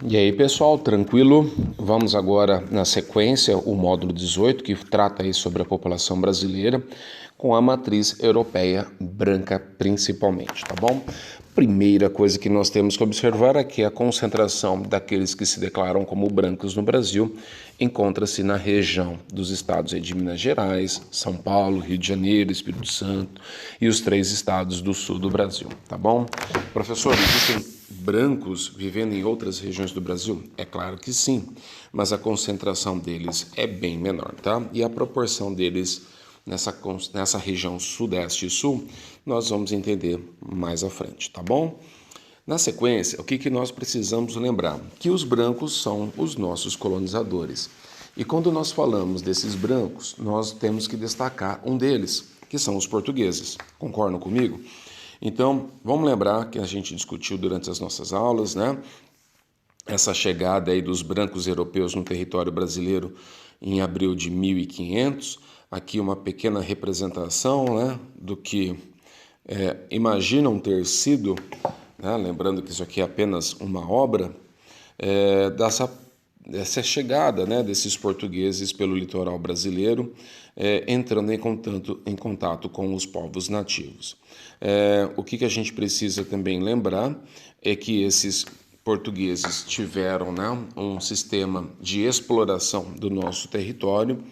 E aí, pessoal, tranquilo? Vamos agora na sequência o módulo 18, que trata aí sobre a população brasileira, com a matriz europeia branca principalmente, tá bom? Primeira coisa que nós temos que observar é que a concentração daqueles que se declaram como brancos no Brasil encontra-se na região dos estados de Minas Gerais, São Paulo, Rio de Janeiro, Espírito Santo e os 3 estados do sul do Brasil, tá bom? Professor, existem brancos vivendo em outras regiões do Brasil? É claro que sim, mas a concentração deles é bem menor, tá? E a proporção deles nessa região sudeste e sul, nós vamos entender mais à frente, tá bom? Na sequência, o que nós precisamos lembrar? Que os brancos são os nossos colonizadores. E quando nós falamos desses brancos, nós temos que destacar um deles, que são os portugueses. Concordam comigo? Então, vamos lembrar que a gente discutiu durante as nossas aulas, né? Essa chegada aí dos brancos europeus no território brasileiro em abril de 1500. Aqui uma pequena representação, né, do que imaginam ter sido, né, lembrando que isso aqui é apenas uma obra, dessa chegada, né, desses portugueses pelo litoral brasileiro, entrando em contato com os povos nativos. O que a gente precisa também lembrar é que esses portugueses tiveram, né, um sistema de exploração do nosso território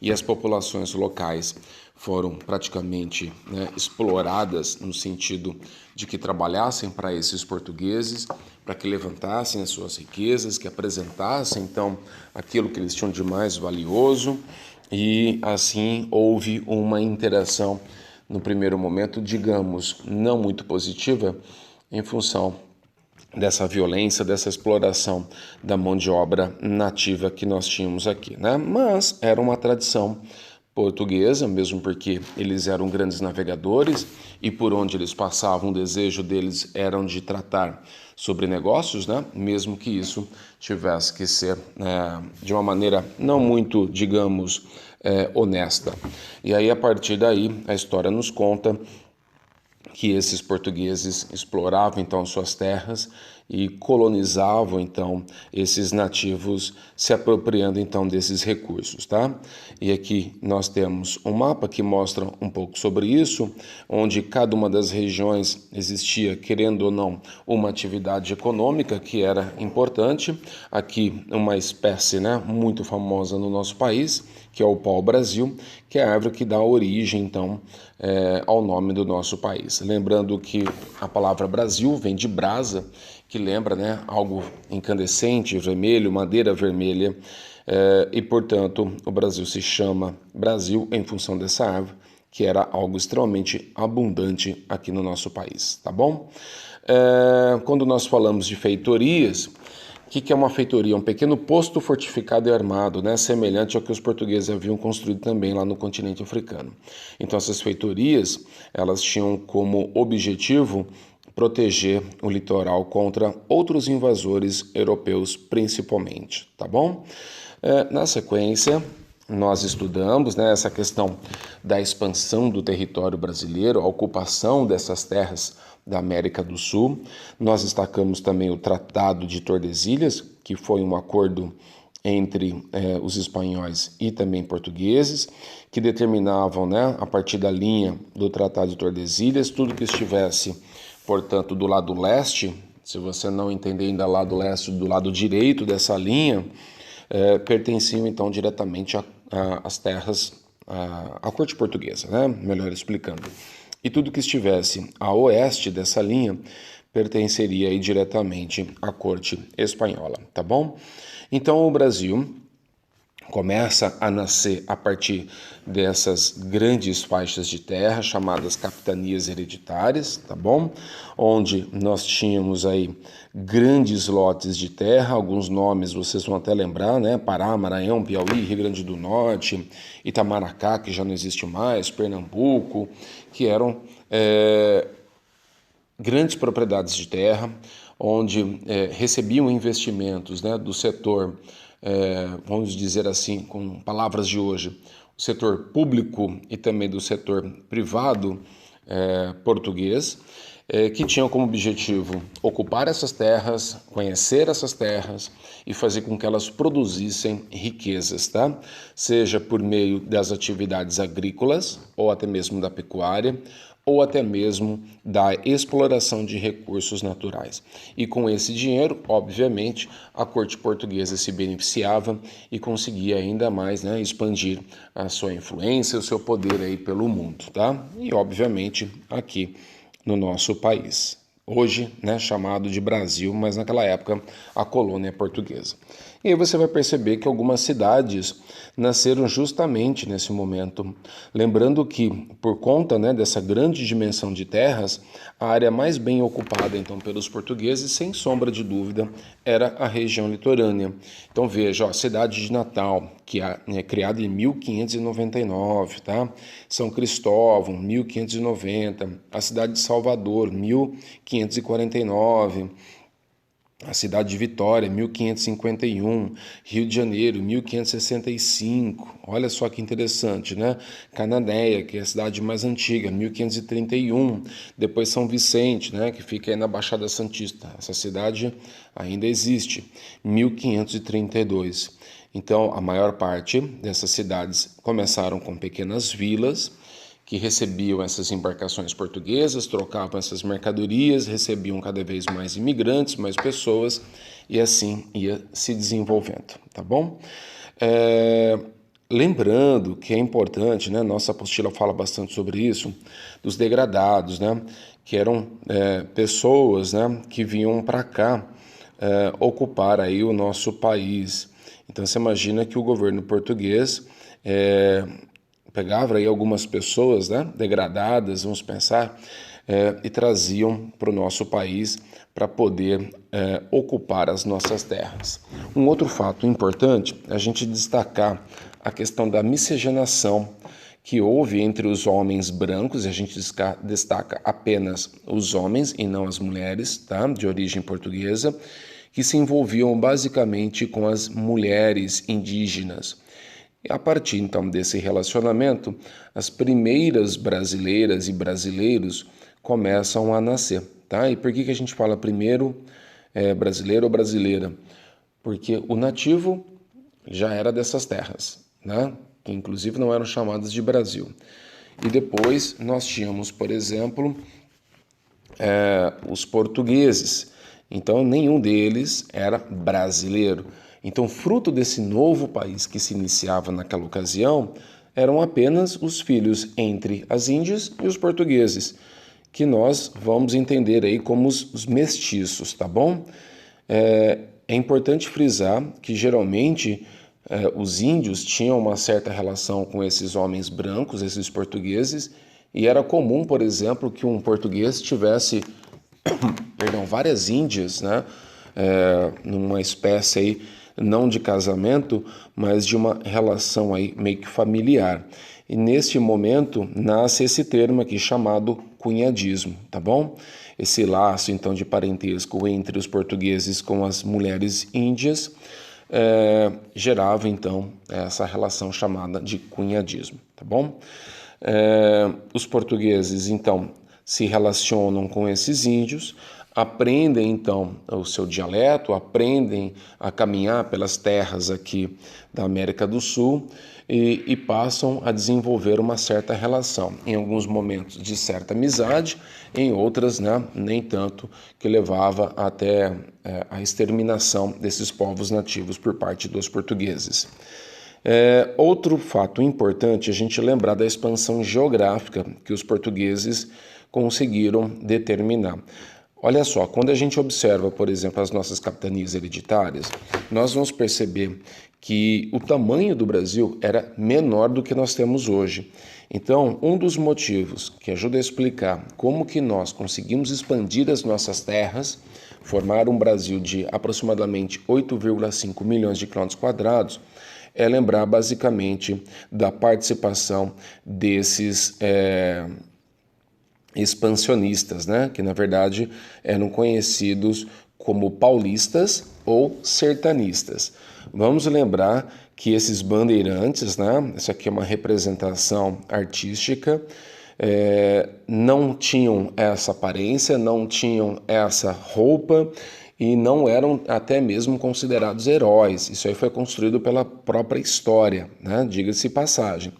e as populações locais foram praticamente, né, exploradas no sentido de que trabalhassem para esses portugueses, para que levantassem as suas riquezas, que apresentassem então aquilo que eles tinham de mais valioso, e assim houve uma interação no primeiro momento, digamos, não muito positiva, em função dessa violência, dessa exploração da mão de obra nativa que nós tínhamos aqui, né? Mas era uma tradição portuguesa, mesmo porque eles eram grandes navegadores e por onde eles passavam, o desejo deles era de tratar sobre negócios, né? Mesmo que isso tivesse que ser de uma maneira não muito, digamos, honesta. E aí, a partir daí, a história nos conta que esses portugueses exploravam então suas terras e colonizavam então esses nativos, se apropriando então desses recursos, tá? E aqui nós temos um mapa que mostra um pouco sobre isso, onde cada uma das regiões existia, querendo ou não, uma atividade econômica que era importante. Aqui uma espécie, né, muito famosa no nosso país, que é o pau-brasil, que é a árvore que dá origem então ao nome do nosso país. Lembrando que a palavra Brasil vem de brasa, que lembra, né, algo incandescente, vermelho, madeira vermelha, e portanto o Brasil se chama Brasil em função dessa árvore, que era algo extremamente abundante aqui no nosso país, tá bom? Quando nós falamos de feitorias, o que é uma feitoria? Um pequeno posto fortificado e armado, né? Semelhante ao que os portugueses haviam construído também lá no continente africano. Então essas feitorias, elas tinham como objetivo proteger o litoral contra outros invasores europeus principalmente, tá bom? Na sequência, nós estudamos, né, essa questão da expansão do território brasileiro, a ocupação dessas terras da América do Sul. Nós destacamos também o Tratado de Tordesilhas, que foi um acordo entre os espanhóis e também portugueses, que determinavam, né, a partir da linha do Tratado de Tordesilhas, tudo que estivesse, portanto, do lado leste, se você não entender ainda lado leste, do lado direito dessa linha, pertenciam então diretamente às terras, à corte portuguesa, né? Melhor explicando. E tudo que estivesse a oeste dessa linha pertenceria aí diretamente à corte espanhola, tá bom? Então o Brasil começa a nascer a partir dessas grandes faixas de terra chamadas capitanias hereditárias, tá bom? Onde nós tínhamos aí grandes lotes de terra, alguns nomes vocês vão até lembrar, né? Pará, Maranhão, Piauí, Rio Grande do Norte, Itamaracá, que já não existe mais, Pernambuco, que eram grandes propriedades de terra, onde recebiam investimentos, né, do setor, vamos dizer assim, com palavras de hoje, o setor público e também do setor privado português, que tinham como objetivo ocupar essas terras, conhecer essas terras e fazer com que elas produzissem riquezas, tá? Seja por meio das atividades agrícolas ou até mesmo da pecuária, ou até mesmo da exploração de recursos naturais. E com esse dinheiro, obviamente, a corte portuguesa se beneficiava e conseguia ainda mais, né, expandir a sua influência, o seu poder aí pelo mundo, tá? E obviamente aqui no nosso país. Hoje, né, chamado de Brasil, mas naquela época a colônia portuguesa. E aí você vai perceber que algumas cidades nasceram justamente nesse momento. Lembrando que, por conta, né, dessa grande dimensão de terras, a área mais bem ocupada então pelos portugueses, sem sombra de dúvida, era a região litorânea. Então veja, ó, a cidade de Natal, que é criada em 1599, tá? São Cristóvão, 1590, a cidade de Salvador, 1549, a cidade de Vitória, 1551, Rio de Janeiro, 1565. Olha só que interessante, né? Cananéia, que é a cidade mais antiga, 1531. Depois São Vicente, né, que fica aí na Baixada Santista. Essa cidade ainda existe, 1532. Então, a maior parte dessas cidades começaram com pequenas vilas que recebiam essas embarcações portuguesas, trocavam essas mercadorias, recebiam cada vez mais imigrantes, mais pessoas, e assim ia se desenvolvendo, tá bom? Lembrando que é importante, né, nossa apostila fala bastante sobre isso, dos degradados, né, que eram pessoas, né, que vinham para cá ocupar aí o nosso país. Então você imagina que o governo português pegava aí algumas pessoas, né, degradadas, vamos pensar, e traziam para o nosso país para poder ocupar as nossas terras. Um outro fato importante é a gente destacar a questão da miscigenação que houve entre os homens brancos, e a gente destaca apenas os homens e não as mulheres, tá, de origem portuguesa, que se envolviam basicamente com as mulheres indígenas. E a partir então desse relacionamento, as primeiras brasileiras e brasileiros começam a nascer, tá? E por que a gente fala primeiro brasileiro ou brasileira? Porque o nativo já era dessas terras, né? Que inclusive não eram chamadas de Brasil. E depois nós tínhamos, por exemplo, os portugueses. Então nenhum deles era brasileiro. Então, fruto desse novo país que se iniciava naquela ocasião, eram apenas os filhos entre as índias e os portugueses, que nós vamos entender aí como os mestiços, tá bom? É importante frisar que geralmente os índios tinham uma certa relação com esses homens brancos, esses portugueses, e era comum, por exemplo, que um português tivesse várias índias, né? Numa espécie aí, não de casamento, mas de uma relação aí meio que familiar. E neste momento nasce esse termo aqui chamado cunhadismo, tá bom? Esse laço então de parentesco entre os portugueses com as mulheres índias gerava então essa relação chamada de cunhadismo, tá bom? Os portugueses então se relacionam com esses índios, aprendem então o seu dialeto, aprendem a caminhar pelas terras aqui da América do Sul e passam a desenvolver uma certa relação, em alguns momentos de certa amizade, em outras, né, nem tanto, que levava até a exterminação desses povos nativos por parte dos portugueses. Outro fato importante é a gente lembrar da expansão geográfica que os portugueses conseguiram determinar. Olha só, quando a gente observa, por exemplo, as nossas capitanias hereditárias, nós vamos perceber que o tamanho do Brasil era menor do que nós temos hoje. Então, um dos motivos que ajuda a explicar como que nós conseguimos expandir as nossas terras, formar um Brasil de aproximadamente 8,5 milhões de quilômetros quadrados, é lembrar basicamente da participação desses expansionistas, né? Que na verdade eram conhecidos como paulistas ou sertanistas. Vamos lembrar que esses bandeirantes, né? Essa aqui é uma representação artística, não tinham essa aparência, não tinham essa roupa e não eram até mesmo considerados heróis. Isso aí foi construído pela própria história, né? Diga-se passagem.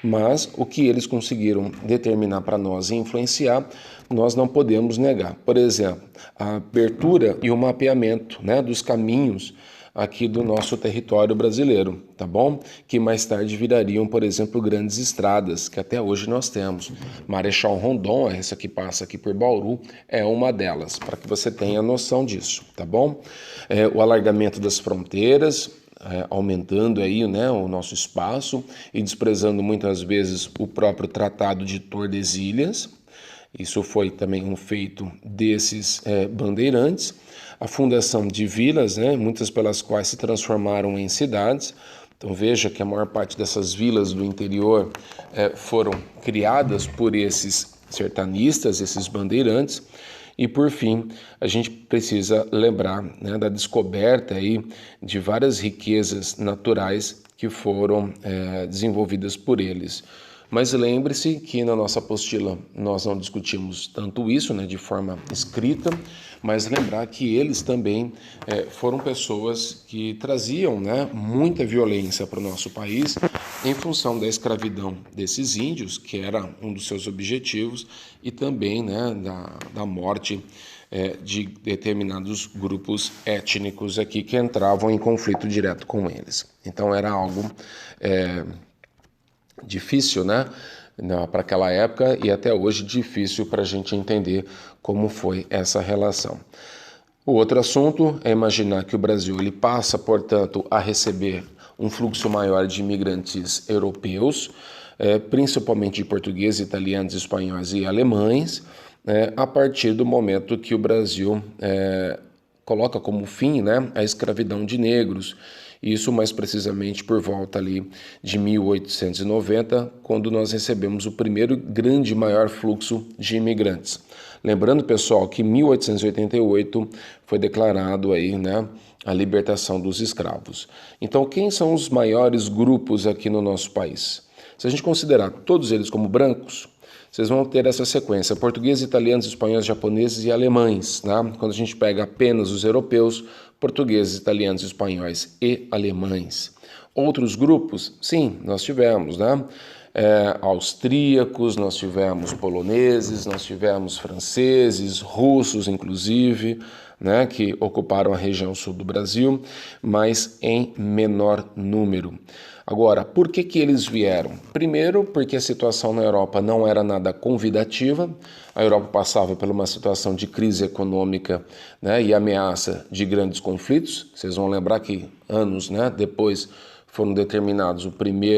Mas o que eles conseguiram determinar para nós e influenciar, nós não podemos negar. Por exemplo, a abertura e o mapeamento, né, dos caminhos aqui do nosso território brasileiro, tá bom? Que mais tarde virariam, por exemplo, grandes estradas, que até hoje nós temos. Marechal Rondon, essa que passa aqui por Bauru, é uma delas, para que você tenha noção disso, tá bom? O alargamento das fronteiras, aumentando aí, né, o nosso espaço e desprezando muitas vezes o próprio Tratado de Tordesilhas. Isso foi também um feito desses bandeirantes. A fundação de vilas, né, muitas pelas quais se transformaram em cidades. Então veja que a maior parte dessas vilas do interior foram criadas por esses sertanistas, esses bandeirantes. E por fim, a gente precisa lembrar, né, da descoberta aí de várias riquezas naturais que foram desenvolvidas por eles. Mas lembre-se que na nossa apostila nós não discutimos tanto isso, né, de forma escrita, mas lembrar que eles também foram pessoas que traziam, né, muita violência para o nosso país em função da escravidão desses índios, que era um dos seus objetivos, e também, né, da morte de determinados grupos étnicos aqui que entravam em conflito direto com eles. Então era algo difícil, né, para aquela época e até hoje difícil para a gente entender como foi essa relação. O outro assunto é imaginar que o Brasil ele passa, portanto, a receber um fluxo maior de imigrantes europeus, principalmente de portugueses, italianos, espanhóis e alemães, a partir do momento que o Brasil coloca como fim, né, a escravidão de negros. Isso mais precisamente por volta ali de 1890, quando nós recebemos o primeiro grande maior fluxo de imigrantes. Lembrando, pessoal, que em 1888 foi declarado aí, né, a libertação dos escravos. Então, quem são os maiores grupos aqui no nosso país? Se a gente considerar todos eles como brancos, vocês vão ter essa sequência: portugueses, italianos, espanhóis, japoneses e alemães. Tá? Quando a gente pega apenas os europeus, portugueses, italianos, espanhóis e alemães. Outros grupos? Sim, nós tivemos, né? Austríacos, nós tivemos poloneses, nós tivemos franceses, russos inclusive, né, que ocuparam a região sul do Brasil, mas em menor número. Agora, por que eles vieram? Primeiro, porque a situação na Europa não era nada convidativa. A Europa passava por uma situação de crise econômica, né, e ameaça de grandes conflitos. Vocês vão lembrar que anos, né, depois foram determinados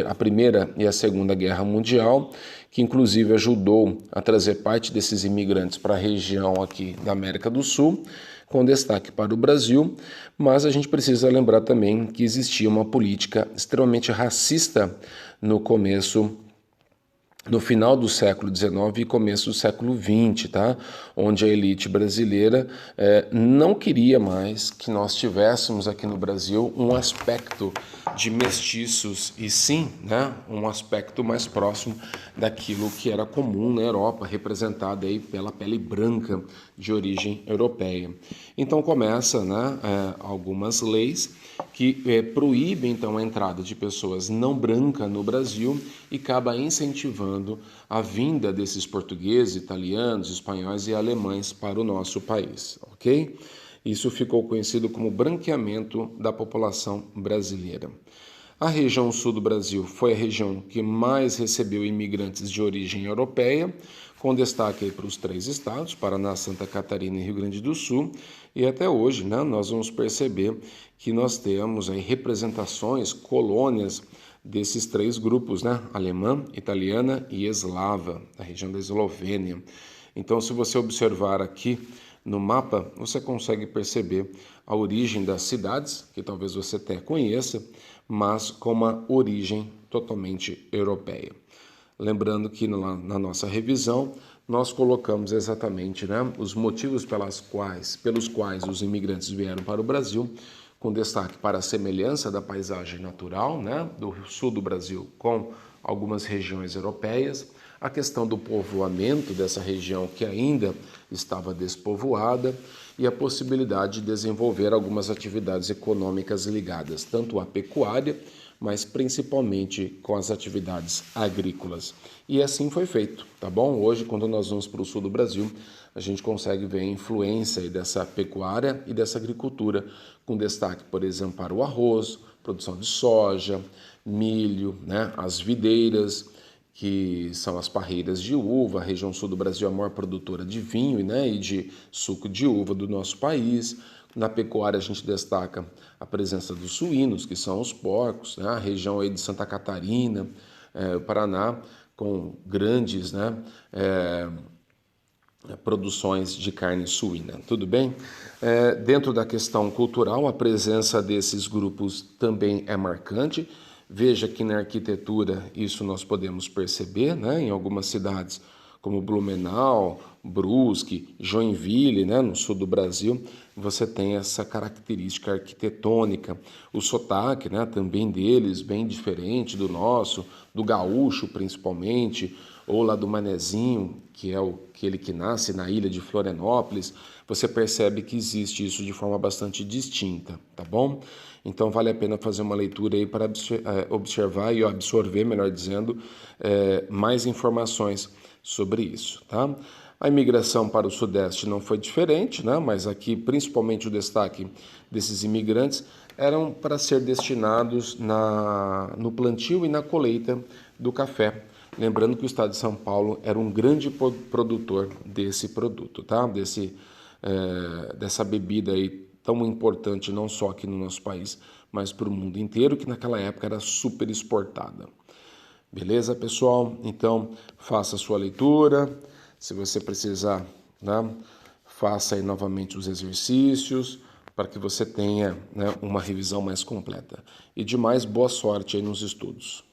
a Primeira e a Segunda Guerra Mundial, que inclusive ajudou a trazer parte desses imigrantes para a região aqui da América do Sul, com destaque para o Brasil, mas a gente precisa lembrar também que existia uma política extremamente racista no final do século XIX e começo do século XX, tá? Onde a elite brasileira não queria mais que nós tivéssemos aqui no Brasil um aspecto de mestiços e sim, né, um aspecto mais próximo daquilo que era comum na Europa, representado aí pela pele branca de origem europeia. Então começa, né, algumas leis que proíbem então a entrada de pessoas não brancas no Brasil e acaba incentivando a vinda desses portugueses, italianos, espanhóis e alemães para o nosso país, ok? Isso ficou conhecido como branqueamento da população brasileira. A região sul do Brasil foi a região que mais recebeu imigrantes de origem europeia, com destaque para os 3 estados, Paraná, Santa Catarina e Rio Grande do Sul, e até hoje, né, nós vamos perceber que nós temos aí representações, colônias desses 3 grupos, né, alemã, italiana e eslava, a região da Eslovênia. Então, se você observar aqui no mapa, você consegue perceber a origem das cidades, que talvez você até conheça, mas com uma origem totalmente europeia. Lembrando que na nossa revisão nós colocamos exatamente, né, os motivos pelos quais os imigrantes vieram para o Brasil, com destaque para a semelhança da paisagem natural, né, do sul do Brasil com algumas regiões europeias, a questão do povoamento dessa região que ainda estava despovoada e a possibilidade de desenvolver algumas atividades econômicas ligadas tanto à pecuária, mas principalmente com as atividades agrícolas. E assim foi feito, tá bom? Hoje, quando nós vamos para o sul do Brasil, a gente consegue ver a influência aí dessa pecuária e dessa agricultura, com destaque, por exemplo, para o arroz, produção de soja, milho, né? As videiras, que são as parreiras de uva. A região sul do Brasil é a maior produtora de vinho, né, e de suco de uva do nosso país. Na pecuária a gente destaca a presença dos suínos, que são os porcos, né, a região aí de Santa Catarina, o Paraná, com grandes, né, produções de carne suína, tudo bem? Dentro da questão cultural, a presença desses grupos também é marcante. Veja que na arquitetura isso nós podemos perceber, né? Em algumas cidades como Blumenau, Brusque, Joinville, né? No sul do Brasil, você tem essa característica arquitetônica. O sotaque, né? Também deles, bem diferente do nosso, do gaúcho principalmente, ou lá do manezinho, que é aquele que nasce na ilha de Florianópolis. Você percebe que existe isso de forma bastante distinta, tá bom? Então vale a pena fazer uma leitura aí para observar e absorver, melhor dizendo, mais informações sobre isso, tá? A imigração para o Sudeste não foi diferente, né? Mas aqui principalmente o destaque desses imigrantes eram para ser destinados no plantio e na colheita do café. Lembrando que o estado de São Paulo era um grande produtor desse produto, tá? Dessa bebida aí tão importante não só aqui no nosso país, mas para o mundo inteiro, que naquela época era super exportada. Beleza, pessoal? Então, faça a sua leitura. Se você precisar, né, faça aí novamente os exercícios para que você tenha, né, uma revisão mais completa. E demais, boa sorte aí nos estudos.